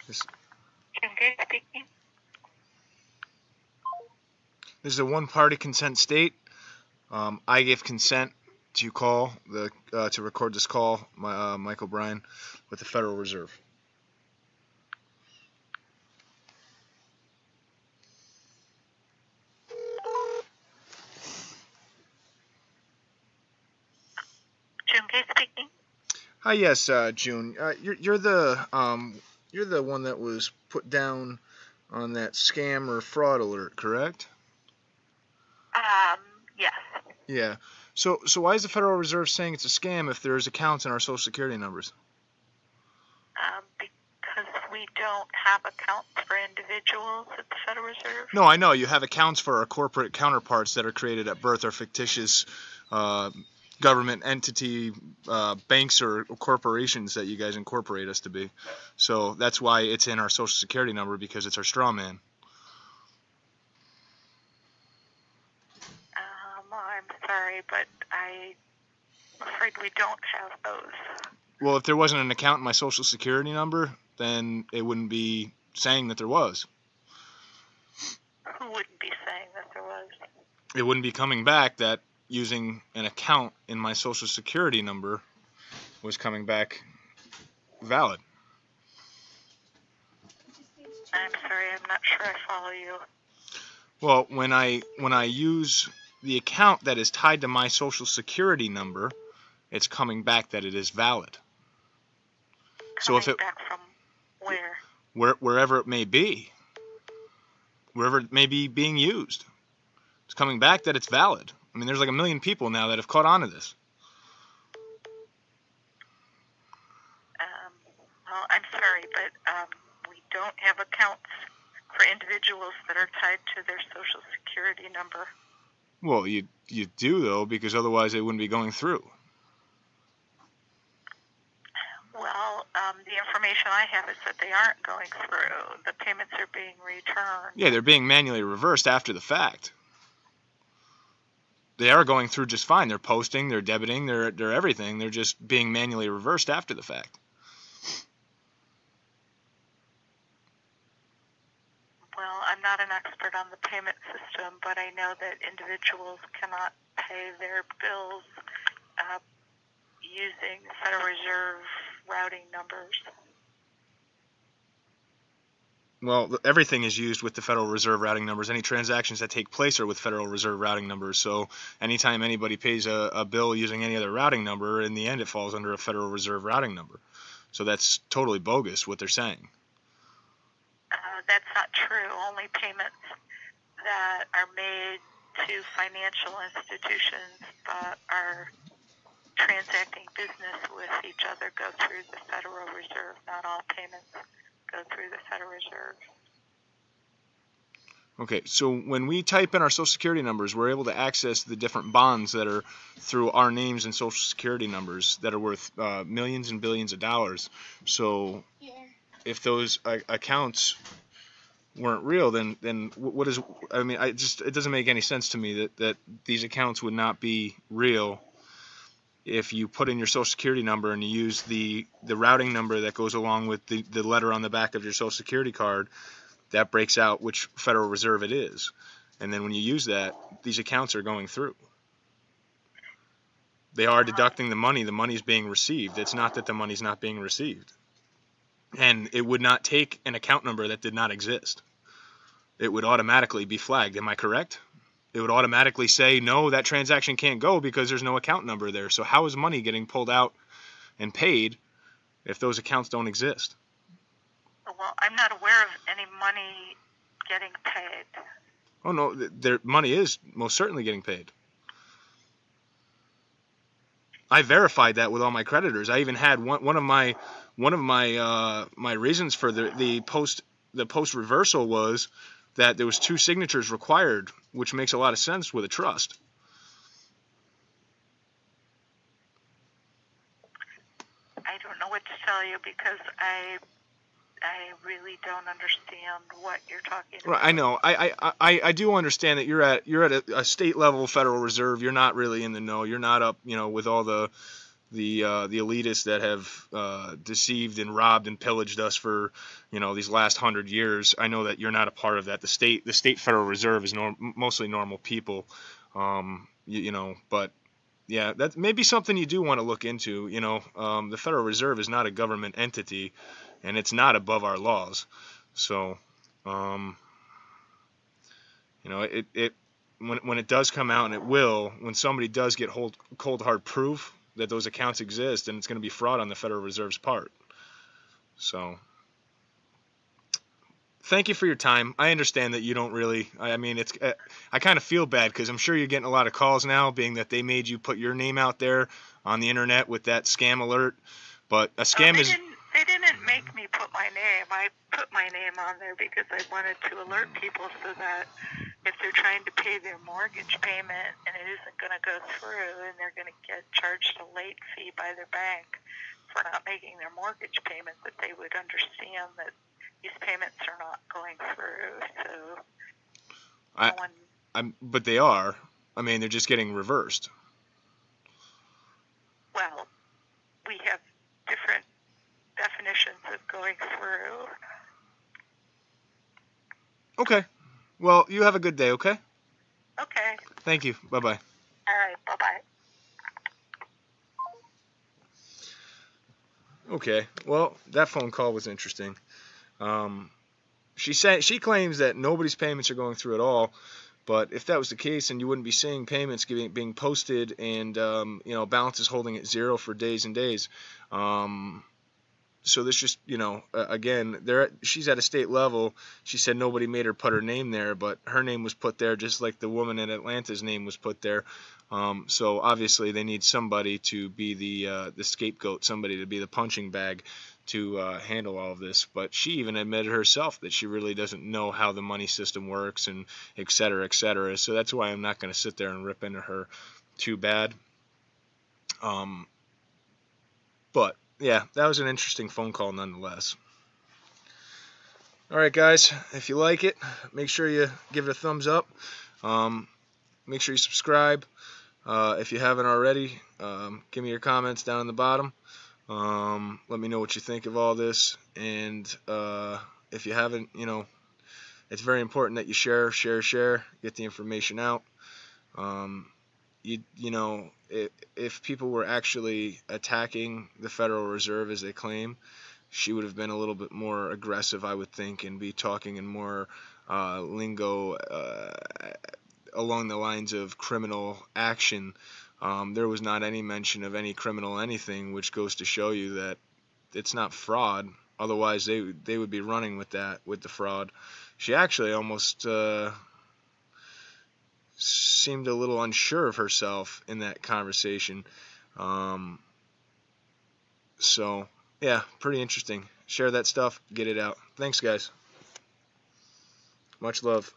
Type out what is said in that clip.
This, June speaking. this is a one-party consent state. I give consent to call to record this call, Mike O'Brien, with the Federal Reserve. June speaking. Hi, yes, June. You're the one that was put down on that scam or fraud alert, correct? Yes. Yeah. So why is the Federal Reserve saying it's a scam if there's accounts in our Social Security numbers? Because we don't have accounts for individuals at the Federal Reserve. No, I know you have accounts for our corporate counterparts that are created at birth or fictitious government entity, banks or corporations that you guys incorporate us to be. So that's why it's in our Social Security number, because it's our straw man. I'm sorry, but I'm afraid we don't have those. Well, if there wasn't an account in my Social Security number, then it wouldn't be saying that there was. Who wouldn't be saying that there was? It wouldn't be coming back that using an account in my Social Security number was coming back valid. I'm sorry, I'm not sure I follow you. Well, when I use the account that is tied to my Social Security number, it's coming back that it is valid. So if it back from where? Wherever it may be, wherever it may be being used, it's coming back that it's valid. I mean, there's like 1 million people now that have caught on to this. Well, I'm sorry, but we don't have accounts for individuals that are tied to their Social Security number. Well, you do, though, because otherwise they wouldn't be going through. Well, the information I have is that they aren't going through. The payments are being returned. Yeah, they're being manually reversed after the fact. They are going through just fine. They're posting, they're debiting, they're everything. They're just being manually reversed after the fact. Well, I'm not an expert on the payment system, but I know that individuals cannot pay their bills using Federal Reserve routing numbers. Well, everything is used with the Federal Reserve routing numbers. Any transactions that take place are with Federal Reserve routing numbers. So anytime anybody pays a bill using any other routing number, in the end it falls under a Federal Reserve routing number. So that's totally bogus what they're saying. That's not true. Only payments that are made to financial institutions that are transacting business with each other go through the Federal Reserve. Not all payments go through the Federal Reserve. Okay, so when we type in our Social Security numbers, we're able to access the different bonds that are through our names and Social Security numbers that are worth millions and billions of dollars. So if those accounts weren't real, then what is? I mean, it doesn't make any sense to me that these accounts would not be real if you put in your Social Security number and you use the routing number that goes along with the letter on the back of your Social Security card. That breaks out which Federal Reserve it is. And then when you use that, these accounts are going through. They are deducting the money's being received. It's not that the money's not being received. And it would not take an account number that did not exist. It would automatically be flagged. Am I correct? It would automatically say, no, that transaction can't go because there's no account number there. So how is money getting pulled out and paid if those accounts don't exist? Well, I'm not aware of any money getting paid. Oh no, their money is most certainly getting paid. I verified that with all my creditors. I even had one of my reasons for the post reversal was that there was 2 signatures required, which makes a lot of sense with a trust. I don't know what to tell you because I really don't understand what you're talking about. I know. I do understand that you're at a state level Federal Reserve. You're not really in the know. You're not up, with all the the elitists that have deceived and robbed and pillaged us for, you know, these last 100 years. I know that you're not a part of that. The state Federal Reserve is mostly normal people, you know, but yeah, that may be something you do want to look into. You know, the Federal Reserve is not a government entity, and it's not above our laws. So, you know, when it does come out, and it will, when somebody does get cold hard proof that those accounts exist, and it's going to be fraud on the Federal Reserve's part. So, thank you for your time. I understand that you don't really, I mean, I kind of feel bad because I'm sure you're getting a lot of calls now, being that they made you put your name out there on the internet with that scam alert. But a scam is... They didn't make me put my name. I put my name on there because I wanted to alert people so that if they're trying to pay their mortgage payment and it isn't going to go through and they're going to get charged a late fee by their bank for not making their mortgage payment, that they would understand that these payments are not going through. So, but they are. I mean, they're just getting reversed. Well, we have different definitions of going through. Okay. Well, you have a good day, okay? Okay. Thank you. Bye-bye. All right. Bye-bye. Okay. Well, that phone call was interesting. She claims that nobody's payments are going through at all, but if that was the case, then you wouldn't be seeing payments being posted and you know, balances holding at zero for days and days. So this just, you know, again, she's at a state level. She said nobody made her put her name there, but her name was put there just like the woman in Atlanta's name was put there. So obviously they need somebody to be the scapegoat, somebody to be the punching bag to handle all of this. But she even admitted herself that she really doesn't know how the money system works, and et cetera, et cetera. So that's why I'm not going to sit there and rip into her too bad. But yeah, that was an interesting phone call nonetheless. Alright guys, if you like it, make sure you give it a thumbs up. Make sure you subscribe. If you haven't already, give me your comments down in the bottom. Let me know what you think of all this. And if you haven't, you know, it's very important that you share, get the information out. You know, if people were actually attacking the Federal Reserve as they claim, she would have been a little bit more aggressive, I would think, and be talking in more lingo along the lines of criminal action. There was not any mention of any criminal anything, which goes to show you that it's not fraud. Otherwise, they would be running with that, with the fraud. She actually almost seemed a little unsure of herself in that conversation. So, yeah, pretty interesting. Share that stuff, get it out. Thanks, guys. Much love.